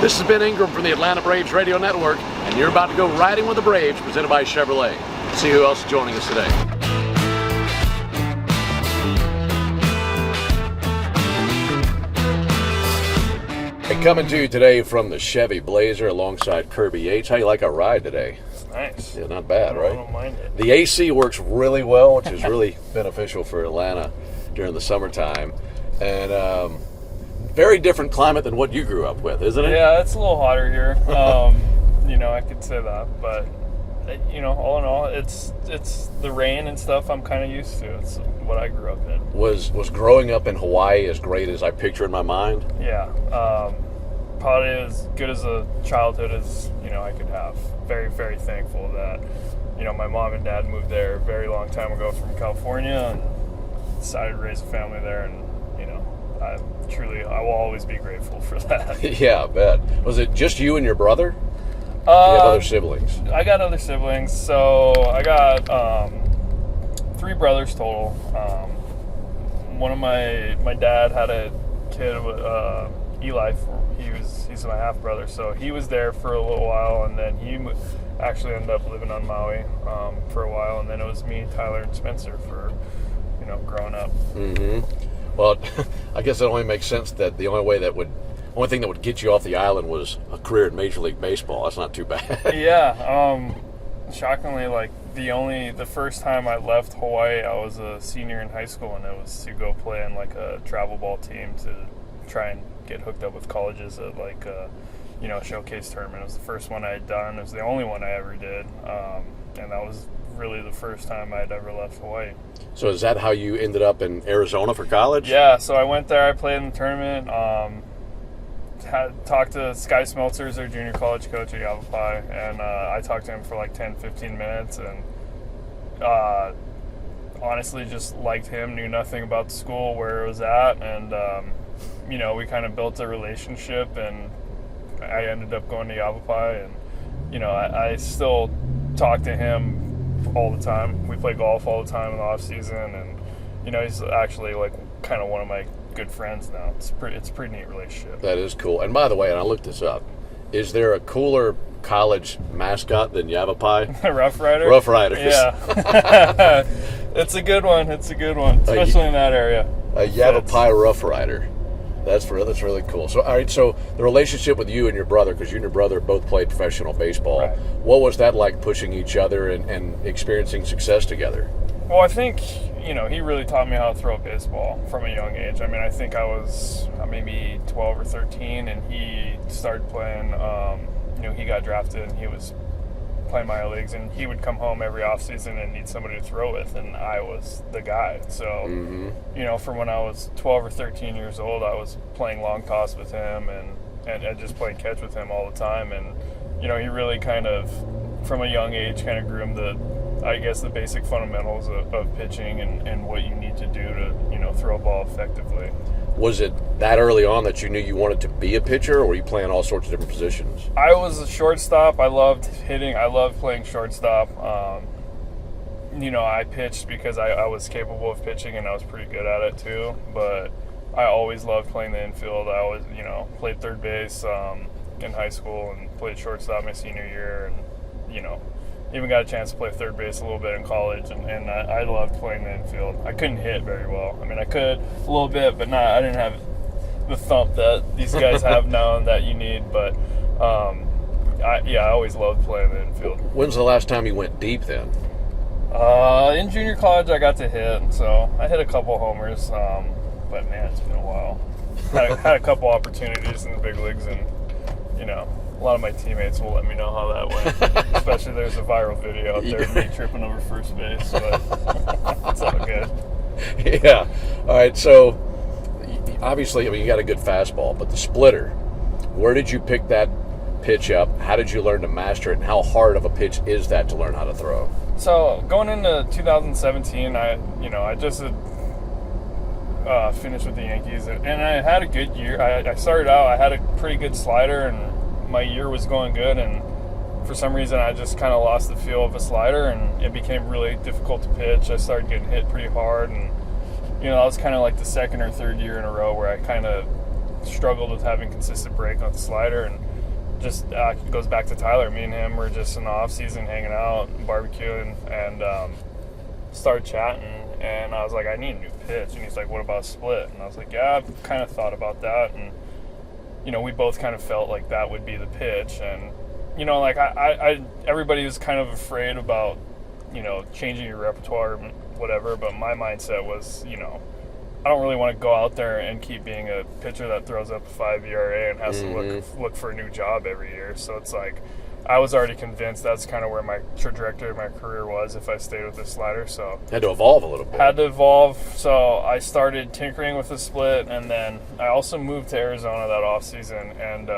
This is Ben Ingram from the Atlanta Braves Radio Network, and you're about to go riding with the Braves, presented by Chevrolet. See who else is joining us today. Coming to you today from the Chevy Blazer alongside Kirby Yates. How you like our ride today? Nice. Yeah, not bad, right? I don't mind it. The AC works really well, which is really beneficial for Atlanta during the summertime. And very different climate than what you grew up with, isn't it? Yeah, it's a little hotter here. I could say that, but all in all, it's the rain and stuff I'm kind of used to. It's what I grew up in. Was growing up in Hawaii as great as I picture in my mind? Yeah, probably as good as a childhood as I could have. Very, very thankful that my mom and dad moved there a very long time ago from California and decided to raise a family there, and I will always be grateful for that. Yeah, I bet. Was it just you and your brother? Do you have other siblings? I got other siblings. So I got 3 brothers total. One of my dad had a kid, Eli. He's my half brother. So he was there for a little while, and then he actually ended up living on Maui for a while, and then it was me, Tyler, and Spencer for growing up. Mm-hmm. Well, I guess it only makes sense that the only thing that would get you off the island was a career in Major League Baseball. That's not too bad. Yeah. Shockingly, the first time I left Hawaii, I was a senior in high school, and it was to go play in a travel ball team to try and get hooked up with colleges at a showcase tournament. It was the first one I had done. It was the only one I ever did, and that was really the first time I'd ever left Hawaii. So is that how you ended up in Arizona for college? Yeah, so I went there, I played in the tournament, talked to Sky Smeltzers, their junior college coach at Yavapai, and I talked to him for 10-15 minutes, and honestly just liked him, knew nothing about the school, where it was at, and we kind of built a relationship, and I ended up going to Yavapai, and I still talk to him all the time. We play golf all the time in the off season, and he's actually kind of one of my good friends now. It's a pretty neat relationship. That is cool. And by the way, and I looked this up, is there a cooler college mascot than Yavapai? Rough Rider? Rough Riders. Yeah. It's a good one, especially in that area. A Yavapai Rough Rider. That's really cool. So, all right, so the relationship with you and your brother, because you and your brother both played professional baseball, right. What was that like, pushing each other and experiencing success together? Well, I think, he really taught me how to throw a baseball from a young age. I mean, I think I was maybe 12 or 13, and he started playing, he got drafted, and he was playing minor leagues, and he would come home every offseason and need somebody to throw with, and I was the guy. So, from when I was 12 or 13 years old, I was playing long toss with him and just playing catch with him all the time. And, he really kind of, from a young age, kind of groomed the basic fundamentals of pitching and what you need to do to, throw a ball effectively. Was it that early on that you knew you wanted to be a pitcher, or were you playing all sorts of different positions? I was a shortstop. I loved hitting. I loved playing shortstop. I pitched because I was capable of pitching, and I was pretty good at it too. But I always loved playing the infield. I always, played third base in high school and played shortstop my senior year, and, even got a chance to play third base a little bit in college, and I loved playing the infield. I couldn't hit very well. I mean, I could a little bit, but I didn't have the thump that these guys have now and that you need. But I always loved playing the infield. When's the last time you went deep then? In junior college, I got to hit, so I hit a couple homers. But man, it's been a while. Had a couple opportunities in the big leagues, and a lot of my teammates will let me know how that went. Especially there's a viral video out there of me tripping over first base, but it's all good. Yeah. All right. So obviously, you got a good fastball, but the splitter, where did you pick that pitch up? How did you learn to master it, and how hard of a pitch is that to learn how to throw? So going into 2017, I just had finished with the Yankees, and I had a good year. I started out, I had a pretty good slider, and my year was going good, and for some reason I just kind of lost the feel of a slider, and it became really difficult to pitch. I started getting hit pretty hard, and that was kind of the second or third year in a row where I kind of struggled with having consistent break on the slider, and just goes back to Tyler. Me and him were just in the off season hanging out, barbecuing, and started chatting. And I was like, I need a new pitch. And he's like, what about a split? And I was like, yeah, I've kind of thought about that. And we both kind of felt like that would be the pitch. And like I everybody was kind of afraid about changing your repertoire, or whatever. But my mindset was, I don't really want to go out there and keep being a pitcher that throws up a 5 ERA and has to look for a new job every year. So it's like I was already convinced that's kind of where my trajectory of my career was if I stayed with the slider. So had to evolve a little bit. Had to evolve. So I started tinkering with the split, and then I also moved to Arizona that offseason, and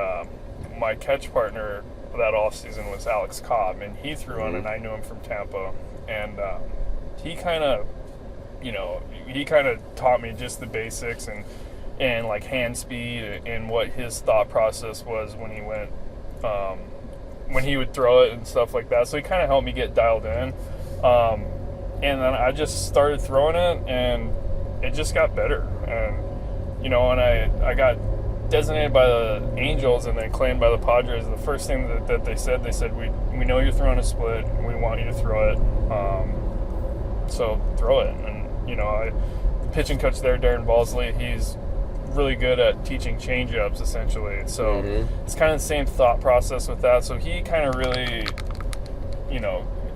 my catch partner that offseason was Alex Cobb, and he threw on, and I knew him from Tampa, and he kind of taught me just the basics and like hand speed and what his thought process was when he went, when he would throw it and stuff like that. So he kind of helped me get dialed in. And then I just started throwing it, and it just got better. And, when I got designated by the Angels and then claimed by the Padres, the first thing that they said, we know you're throwing a split, and we want you to throw it. So throw it. And, the pitching coach there, Darren Balsley, he's really good at teaching change-ups, essentially. So it's kind of the same thought process with that. So he kind of really,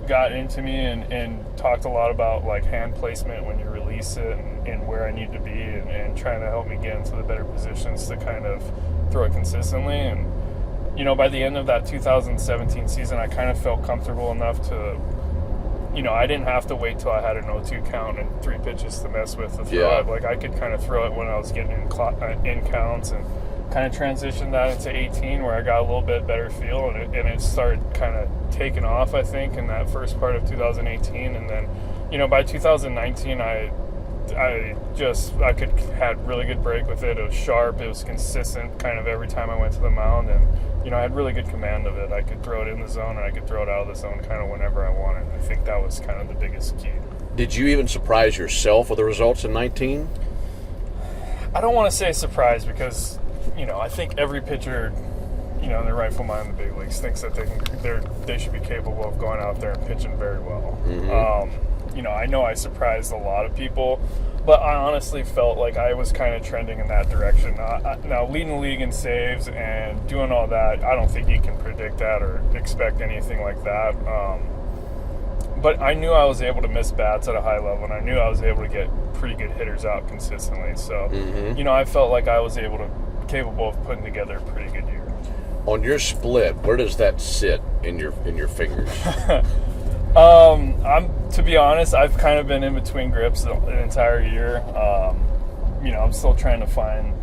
got into me and talked a lot about, like, hand placement when you release it and where I need to be and trying to help me get into the better positions to kind of throw it consistently. And, by the end of that 2017 season, I kind of felt comfortable enough to I didn't have to wait till I had an 0-2 count and 3 pitches to mess with to throw it. Like, I could kind of throw it when I was getting in counts, and kind of transitioned that into 18, where I got a little bit better feel, and it started kind of taking off, I think, in that first part of 2018. And then, by 2019, I had really good break with it. It was sharp. It was consistent kind of every time I went to the mound, and I had really good command of it. I could throw it in the zone, and I could throw it out of the zone kind of whenever I wanted. I think that was kind of the biggest key. Did you even surprise yourself with the results in 19? I don't want to say surprise, because I think every pitcher in their rightful mind in the big leagues thinks that they should be capable of going out there and pitching very well. I know I surprised a lot of people, but I honestly felt like I was kind of trending in that direction. Now, leading the league in saves and doing all that, I don't think you can predict that or expect anything like that. But I knew I was able to miss bats at a high level, and I knew I was able to get pretty good hitters out consistently. So, I felt like I was capable of putting together a pretty good year. On your split, where does that sit in your fingers? To be honest, I've kind of been in between grips the entire year. I'm still trying to find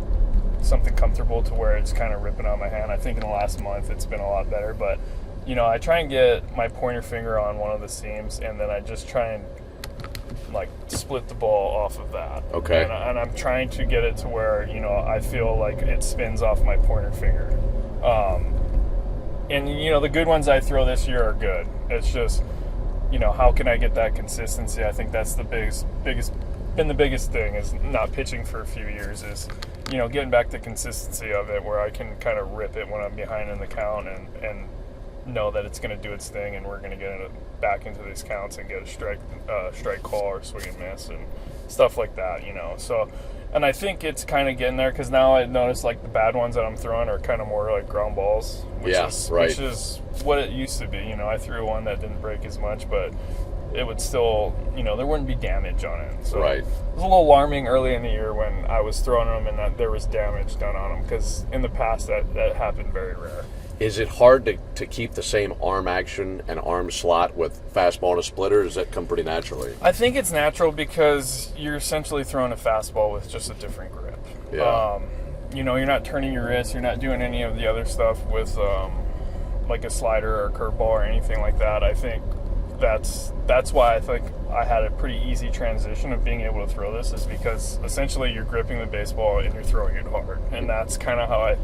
something comfortable to where it's kind of ripping out my hand. I think in the last month it's been a lot better, but I try and get my pointer finger on one of the seams, and then I just try and like split the ball off of that. Okay. And I'm trying to get it to where I feel like it spins off my pointer finger. And the good ones I throw this year are good. It's just how can I get that consistency? I think that's the biggest thing, is not pitching for a few years, is getting back the consistency of it, where I can kind of rip it when I'm behind in the count and know that it's going to do its thing, and we're going to get back into these counts and get a strike call or swing and miss and stuff like that. So, and I think it's kind of getting there, because now I notice like the bad ones that I'm throwing are kind of more like ground balls, which is what it used to be. I threw one that didn't break as much, but it would still, there wouldn't be damage on it. So it was a little alarming early in the year when I was throwing them and that there was damage done on them, because in the past that happened very rare. Is it hard to keep the same arm action and arm slot with fastball and a splitter, or does that come pretty naturally? I think it's natural, because you're essentially throwing a fastball with just a different grip. Yeah. You're not turning your wrist, you're not doing any of the other stuff with like a slider or curveball or anything like that. I think that's why I think I had a pretty easy transition of being able to throw this, is because essentially you're gripping the baseball and you're throwing it hard. And that's kind of how I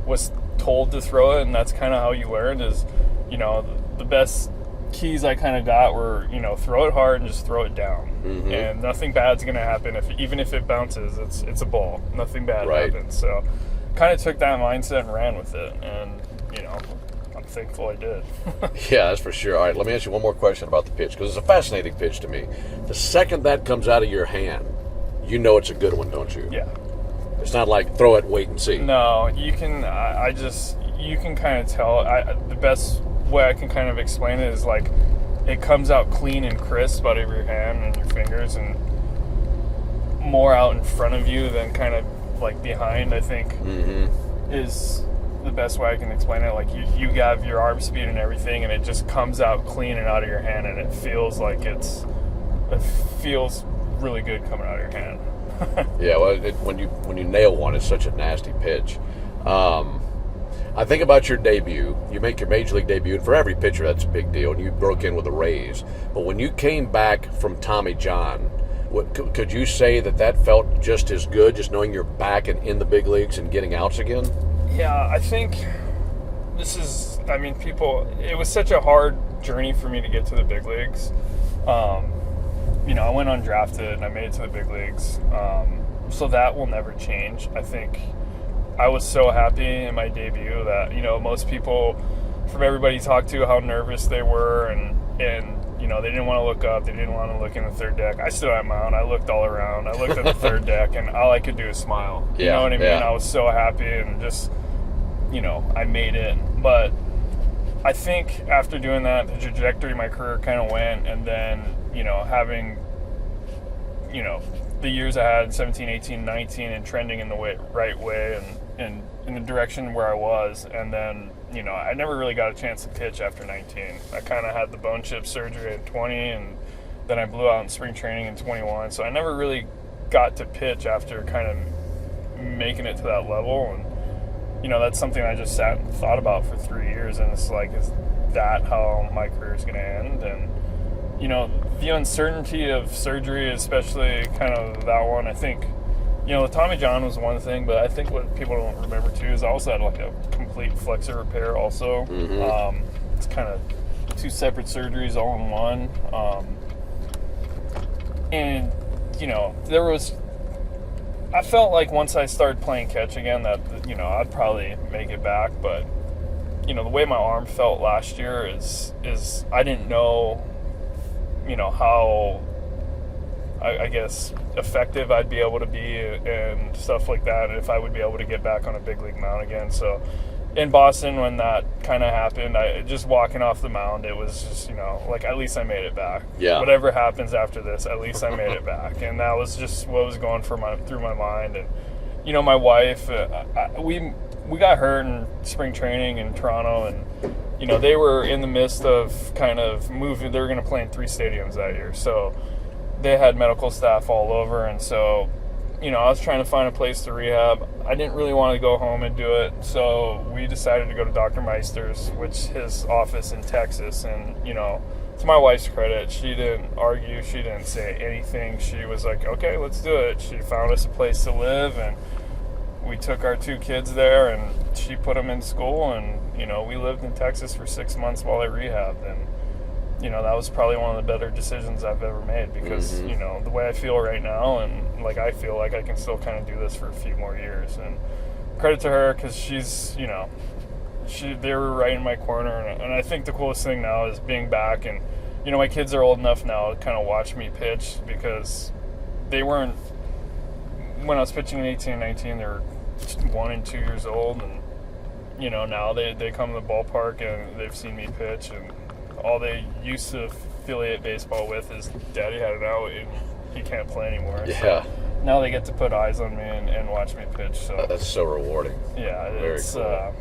was told to throw it, and that's kind of how you learned, is the best keys I kind of got were throw it hard and just throw it down, and nothing bad's gonna happen. Even if it bounces, it's a ball, nothing bad happens. So kind of took that mindset and ran with it, and I'm thankful I did. Yeah, that's for sure. All right, let me ask you one more question about the pitch, because it's a fascinating pitch to me. The second that comes out of your hand, you know it's a good one, don't you? Yeah. It's not like throw it, wait and see. No, you can. You can kind of tell. The best way I can kind of explain it is like it comes out clean and crisp out of your hand and your fingers, and more out in front of you than kind of like behind. I think is the best way I can explain it. Like you have your arm speed and everything, and it just comes out clean and out of your hand, and it feels like it feels really good coming out of your hand. Yeah, well, when you nail one, it's such a nasty pitch. I think about your debut. You make your major league debut, and for every pitcher, that's a big deal. And you broke in with the Rays. But when you came back from Tommy John, could you say that felt just as good, just knowing you're back and in the big leagues and getting outs again? Yeah, I think this is. I mean, it was such a hard journey for me to get to the big leagues. I went undrafted and I made it to the big leagues. So that will never change. I think I was so happy in my debut that, most people, from everybody you talked to, how nervous they were, and they didn't want to look up, they didn't want to look in the third deck. I stood on my mound, I looked all around, I looked at the third deck, and all I could do is smile. You know what I mean? Yeah. I was so happy, and just, I made it. But I think after doing that, the trajectory of my career kind of went, and then, having, the years I had, 17, 18, 19, and trending in the right way and in the direction where I was. And then, I never really got a chance to pitch after 19. I kind of had the bone chip surgery in 20, and then I blew out in spring training in 21. So I never really got to pitch after kind of making it to that level. And, that's something I just sat and thought about for 3 years. And it's like, is that how my career is going to end? And, the uncertainty of surgery, especially kind of that one, I think, the Tommy John was one thing, but I think what people don't remember too is I also had like a complete flexor repair also. It's kind of 2 separate surgeries all in one. And, I felt like once I started playing catch again that, I'd probably make it back. But, the way my arm felt last year is I didn't know, how, I guess, effective I'd be able to be and stuff like that, and if I would be able to get back on a big league mound again. So in Boston, when that kind of happened, I just walking off the mound, it was just, like, at least I made it back. Yeah. Whatever happens after this, at least I made it back. And that was just what was going through my mind. And, my wife, we got hurt in spring training in Toronto, and, they were in the midst of kind of moving. They were going to play in 3 stadiums that year. So they had medical staff all over, and so, I was trying to find a place to rehab. I didn't really want to go home and do it, so we decided to go to Dr. Meister's, which his office in Texas, and, to my wife's credit, she didn't argue, she didn't say anything. She was like, okay, let's do it. She found us a place to live, and we took our 2 kids there, and she put them in school, and, we lived in Texas for 6 months while I rehabbed, and, that was probably one of the better decisions I've ever made, because, the way I feel right now, and, like, I feel like I can still kind of do this for a few more years. And credit to her, because she's, they were right in my corner. And I think the coolest thing now is being back. And, my kids are old enough now to kind of watch me pitch, because they weren't, when I was pitching in 18 and 19, they were 1 and 2 years old. And, now they come to the ballpark and they've seen me pitch, and all they used to affiliate baseball with is Daddy had it out and he can't play anymore. Yeah. So now they get to put eyes on me and watch me pitch. So that's so rewarding. Yeah, it's cool.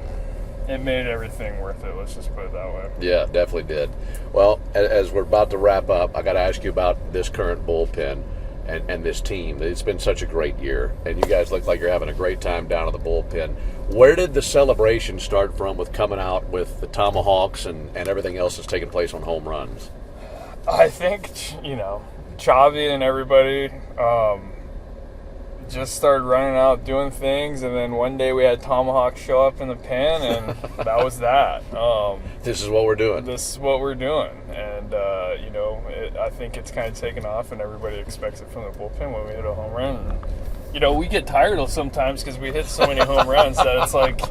It made everything worth it. Let's just put it that way. Yeah, definitely did. Well, as we're about to wrap up, I got to ask you about this current bullpen and this team. It's been such a great year, and you guys look like you're having a great time down at the bullpen. Where did the celebration start from with coming out with the tomahawks and everything else that's taking place on home runs? I think, Chavi and everybody just started running out doing things, and then one day we had tomahawks show up in the pen, and that was that. This is what we're doing. This is what we're doing, and I think it's kind of taken off, and everybody expects it from the bullpen when we hit a home run. we get tired of sometimes because we hit so many home runs that it's like,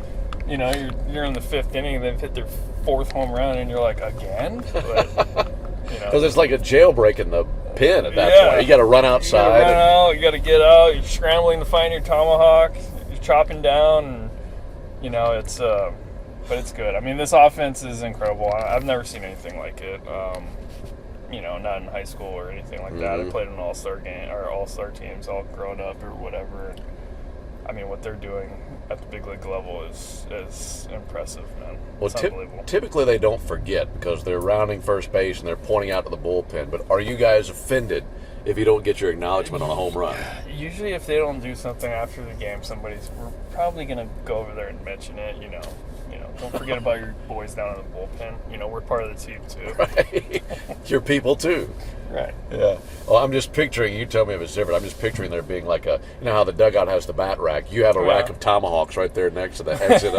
you're in the 5th inning and they've hit their 4th home run and you're like, again? But, Because it's like a jailbreak in the pen at that point. You got to run outside. You got to get out. You're scrambling to find your tomahawk. You're chopping down, and but it's good. I mean, this offense is incredible. I've never seen anything like it. Not in high school or anything like that. I played in an all-star game or all-star teams, all grown up or whatever. And, I mean, what they're doing at the big league level is impressive, man. It's unbelievable. Typically they don't forget because they're rounding first base and they're pointing out to the bullpen. But are you guys offended if you don't get your acknowledgement on a home run? Usually if they don't do something after the game, we're probably going to go over there and mention it, Don't forget about your boys down in the bullpen. We're part of the team, too. Right. Your people, too. Right. Yeah. Well, I'm just picturing, you tell me if it's different, I'm just picturing there being like how the dugout has the bat rack. You have a rack of tomahawks right there next to the exit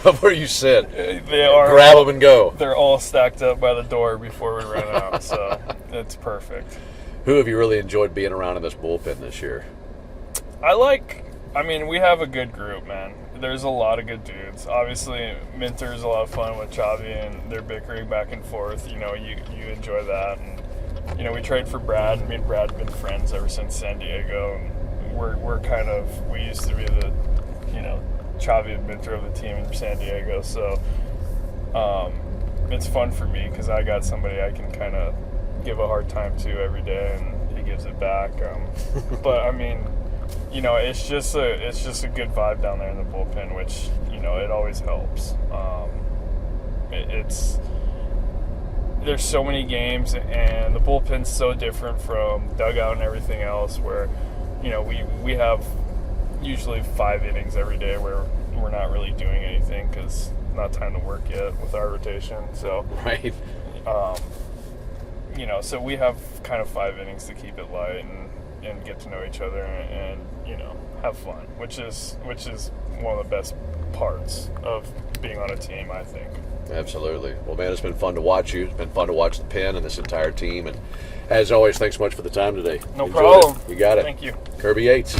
of where you sit. They are. Grab them and go. They're all stacked up by the door before we run out, so it's perfect. Who have you really enjoyed being around in this bullpen this year? We have a good group, man. There's a lot of good dudes. Obviously, Minter's a lot of fun with Chavi, and they're bickering back and forth. You enjoy that. And, we trade for Brad. Me and Brad have been friends ever since San Diego. And we used to be the, Chavi and Minter of the team in San Diego. So it's fun for me because I got somebody I can kind of give a hard time to every day, and he gives it back. But, it's just a good vibe down there in the bullpen, which it always helps. There's so many games, and the bullpen's so different from dugout and everything else. Where we have usually 5 innings every day where we're not really doing anything because not time to work yet with our rotation. So right. So we have kind of 5 innings to keep it light and get to know each other and have fun, which is one of the best parts of being on a team, I think. Absolutely. Well, man, it's been fun to watch you. It's been fun to watch the pen and this entire team. And as always, thanks so much for the time today. No problem. You got it. Thank you. Kirby Yates.